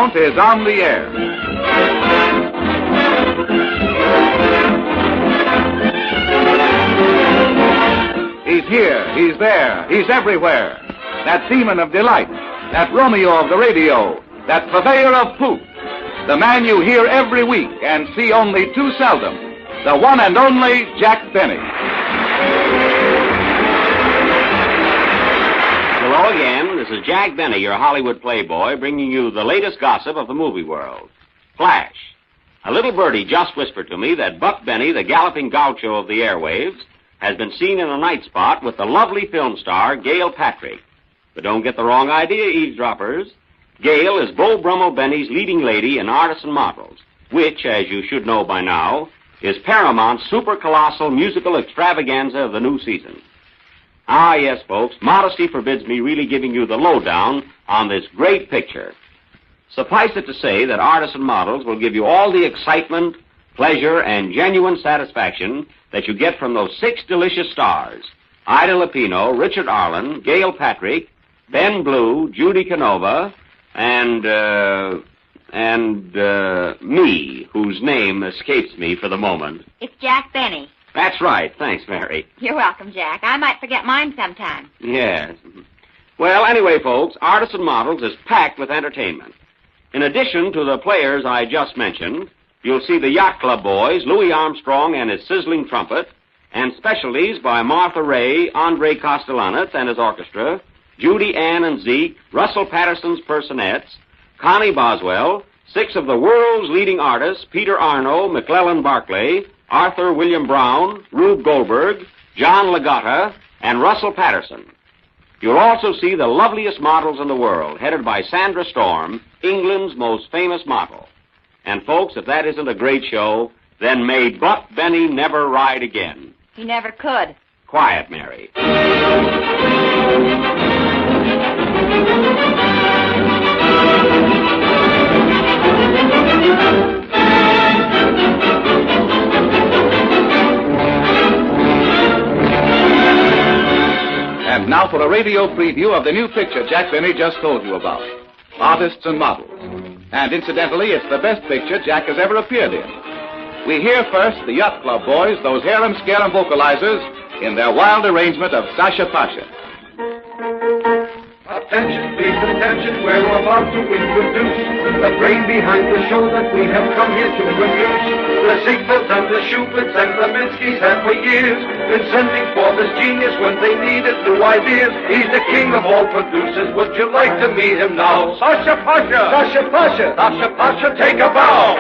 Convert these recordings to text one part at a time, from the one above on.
Paramount is on the air. He's here, he's there, he's everywhere. That demon of delight, that Romeo of the radio, that purveyor of poop. The man you hear every week and see only too seldom. The one and only Jack Benny. Hello again. This is Jack Benny, your Hollywood playboy, bringing you the latest gossip of the movie world. Flash. A little birdie just whispered to me that Buck Benny, the galloping gaucho of the airwaves, has been seen in a night spot with the lovely film star Gail Patrick. But don't get the wrong idea, eavesdroppers. Gail is Beau Brummel Benny's leading lady in Artisan Models, which, as you should know by now, is Paramount's super-colossal musical extravaganza of the new season. Ah, yes, folks, modesty forbids me really giving you the lowdown on this great picture. Suffice it to say that Artisan Models will give you all the excitement, pleasure, and genuine satisfaction that you get from those 6 delicious stars: Ida Lupino, Richard Arlen, Gail Patrick, Ben Blue, Judy Canova, and me, whose name escapes me for the moment. It's Jack Benny. That's right. Thanks, Mary. You're welcome, Jack. I might forget mine sometime. Yes. Well, anyway, folks, Artisan Models is packed with entertainment. In addition to the players I just mentioned, you'll see the Yacht Club boys, Louis Armstrong and his sizzling trumpet, and specialties by Martha Ray, Andre Castellanos and his orchestra, Judy Ann and Zeke, Russell Patterson's personettes, Connie Boswell, 6 of the world's leading artists, Peter Arno, McClellan Barclay, Arthur William Brown, Rube Goldberg, John Ligotta, and Russell Patterson. You'll also see the loveliest models in the world, headed by Sandra Storm, England's most famous model. And, folks, if that isn't a great show, then may Buck Benny never ride again. He never could. Quiet, Mary. And now for a radio preview of the new picture Jack Benny just told you about, Artists and Models. And incidentally, it's the best picture Jack has ever appeared in. We hear first the Yacht Club boys, those harum-scarum vocalizers, in their wild arrangement of Sasha Pasha. Attention, please, attention, we're about to introduce the brain behind the show that we have come here to produce. The Ziegfelds and the Schuberts and the Minskys have for years been sending for this genius when they needed new ideas. He's the king of all producers. Would you like to meet him now? Sasha Pasha! Sasha Pasha! Sasha Pasha, take a bow!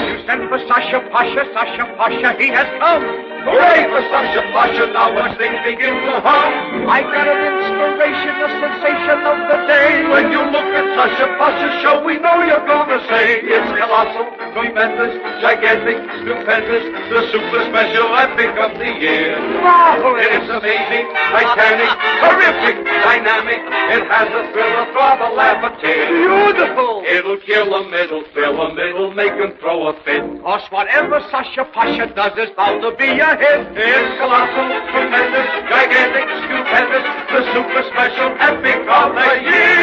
You sent for Sasha Pasha, Sasha Pasha, he has come! Hooray for Sasha Pasha, now as things begin to hum. I got an inspiration, a sensation of the day. When you look at Sasha Pasha's show, we know you're gonna say it's colossal, tremendous, gigantic, stupendous, the super special epic of the year. Marvelous! It is amazing, titanic, horrific, dynamic. It has a thriller, throb, a laugh, a tear. Beautiful! It'll kill 'em, it'll thrill 'em, it'll make 'em throw a fit. Cause whatever Sasha Pasha does is bound to be a hit. It's colossal, tremendous, gigantic, stupendous, the super special epic of the year.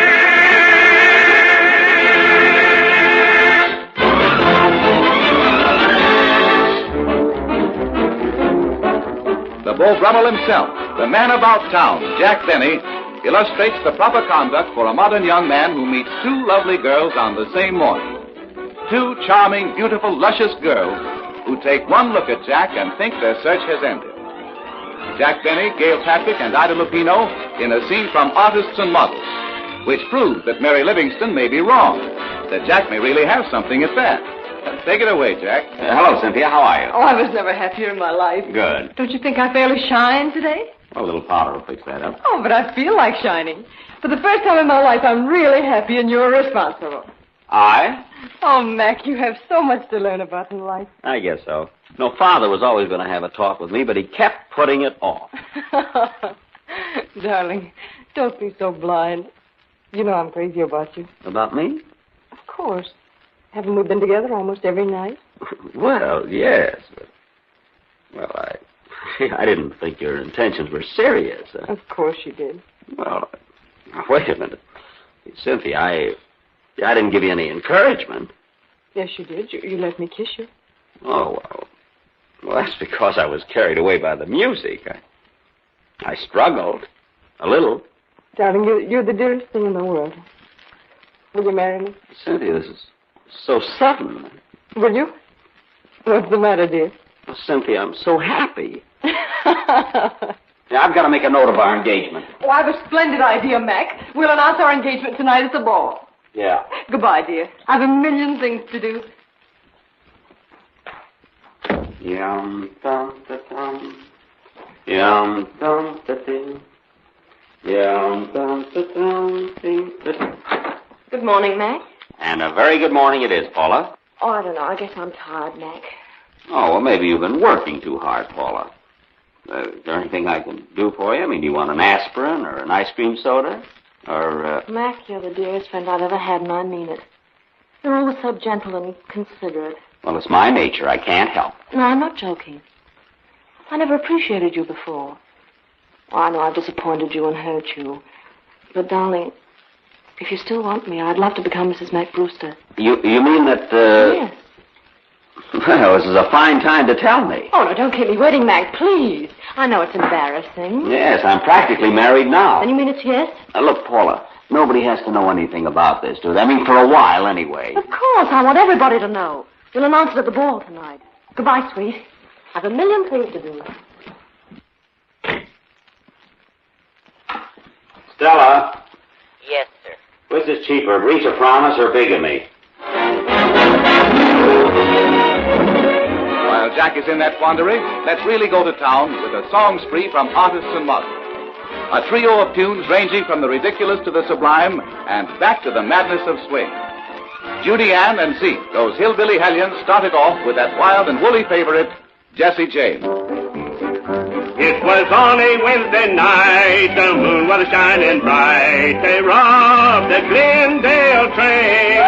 The Beau Brummel himself, the man about town, Jack Benny, illustrates the proper conduct for a modern young man who meets 2 lovely girls on the same morning. 2 charming, beautiful, luscious girls who take one look at Jack and think their search has ended. Jack Benny, Gail Patrick, and Ida Lupino in a scene from Artists and Models, which proves that Mary Livingston may be wrong, that Jack may really have something at that. Take it away, Jack. Hello, Cynthia. How are you? Oh, I was never happier in my life. Good. Don't you think I fairly shine today? Well, a little powder will fix that up. Oh, but I feel like shining. For the first time in my life, I'm really happy and you're responsible. I? Oh, Mac, you have so much to learn about in life. I guess so. No, Father was always going to have a talk with me, but he kept putting it off. Darling, don't be so blind. You know I'm crazy about you. About me? Of course. Haven't we been together almost every night? Well, yes, but... Well, I didn't think your intentions were serious. Of course you did. Well, wait a minute. Cynthia, I didn't give you any encouragement. Yes, you did. You let me kiss you. Oh, well, that's because I was carried away by the music. I struggled. A little. Darling, you're the dearest thing in the world. Will you marry me? Cynthia, this is so sudden. Will you? What's the matter, dear? Oh, Cynthia, I'm so happy. Yeah, I've got to make a note of our engagement. Oh, I have a splendid idea, Mac. We'll announce our engagement tonight at the ball. Yeah. Goodbye, dear. I have a million things to do. Yum, dum, da, dum. Yum, dum, da, ding. Yum, dum, da, dum, ding, da, ding. Good morning, Mac. And a very good morning it is, Paula. Oh, I don't know. I guess I'm tired, Mac. Oh, well, maybe you've been working too hard, Paula. Is there anything I can do for you? I mean, do you want an aspirin or an ice cream soda? Or, Mac, you're the dearest friend I've ever had, and I mean it. You're always so gentle and considerate. Well, it's my nature. I can't help. No, I'm not joking. I never appreciated you before. Oh, I know I've disappointed you and hurt you. But, darling, if you still want me, I'd love to become Mrs. Mac Brewster. You mean that, Yes. Well, this is a fine time to tell me. Oh, no, don't keep me waiting, Mac, please. I know it's embarrassing. Yes, I'm practically married now. And you mean it's yes? Look, Paula, nobody has to know anything about this, do they? I mean, for a while, anyway. Of course, I want everybody to know. We'll announce it at the ball tonight. Goodbye, sweet. I've a million things to do. Stella, Yes, sir. which is cheaper, breach of promise or bigamy? While Jack is in that quandary, let's really go to town with a song spree from artists and models. A trio of tunes ranging from the ridiculous to the sublime and back to the madness of swing. Judy Ann and Zeke, those hillbilly hellions, started off with that wild and woolly favorite, Jessie James. It was on a Wednesday night, the moon was shining bright. They robbed the Glendale train,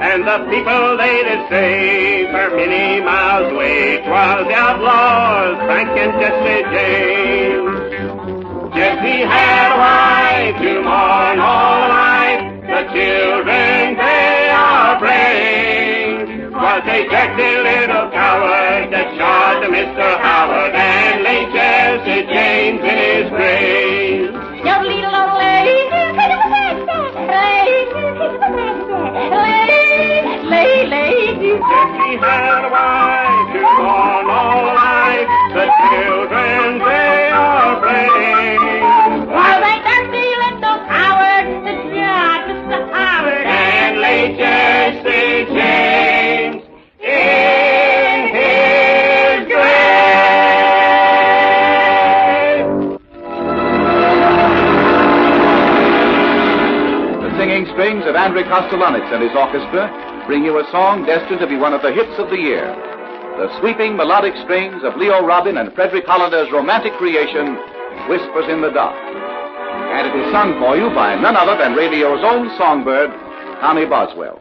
and the people they did say for many miles away 'twas the outlaws, Frank and Jesse James. Jesse had a wife to mourn all night, the children they are brave. 'Twas a dirty little coward that shot Mr. Howard and laid Jesse James in his grave. Jesse had a wife to mourn all night, the children they are brave. While they dirty little coward that shot Mr. Howard and laid Jesse James in his grave. The singing strings of Andrew Kostelanitz and his orchestra bring you a song destined to be one of the hits of the year. The sweeping melodic strings of Leo Robin and Frederick Hollander's romantic creation, Whispers in the Dark. And it is sung for you by none other than radio's own songbird, Connie Boswell.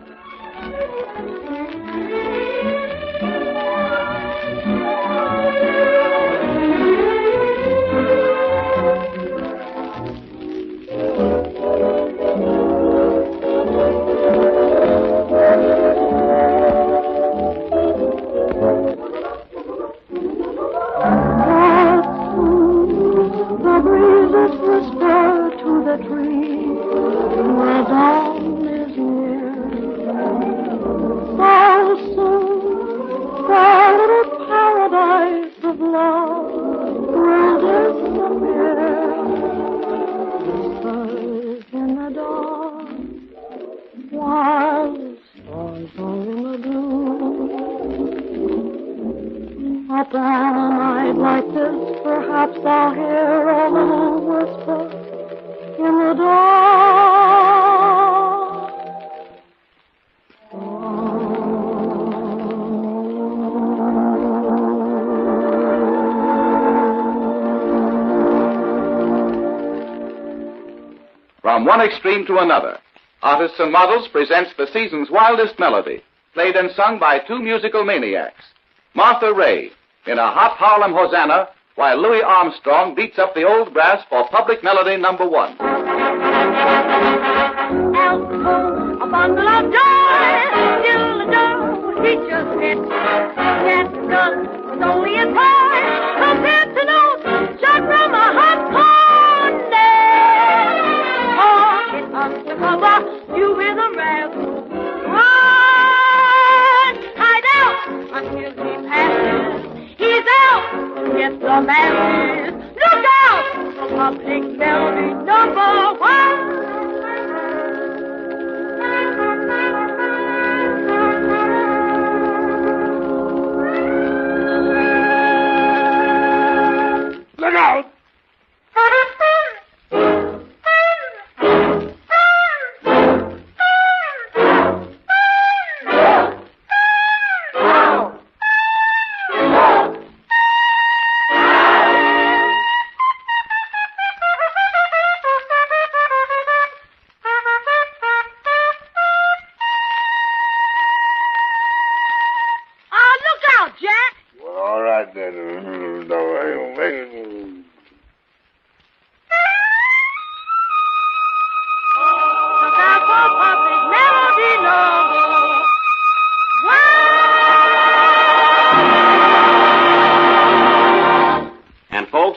From one extreme to another, Artists and Models presents the season's wildest melody, played and sung by two musical maniacs. Martha Ray, in a hot Harlem Hosanna, while Louis Armstrong beats up the old brass for public melody number 1. Elbow, a bundle of joy, still the door he just hit. That gun was only a toy compared to those shot from a hot pony. Walking undercover, you hear the rebel run. Hide out until he passes. He's out to get the masses. Look out for public melody number one. Look out!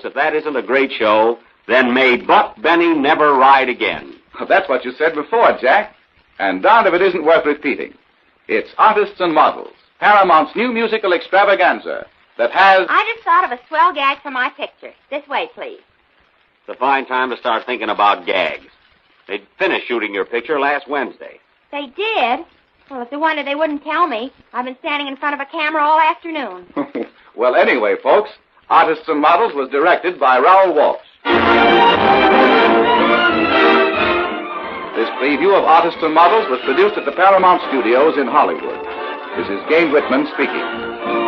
If that isn't a great show, then may Buck Benny never ride again. That's what you said before, Jack. And darned if it isn't worth repeating. It's Artists and Models, Paramount's new musical extravaganza that has... I just thought of a swell gag for my picture. This way, please. It's a fine time to start thinking about gags. They finished shooting your picture last Wednesday. They did? Well, if they wanted, they wouldn't tell me. I've been standing in front of a camera all afternoon. Well, anyway, folks, Artists and Models was directed by Raoul Walsh. This preview of Artists and Models was produced at the Paramount Studios in Hollywood. This is Gay Whitman speaking.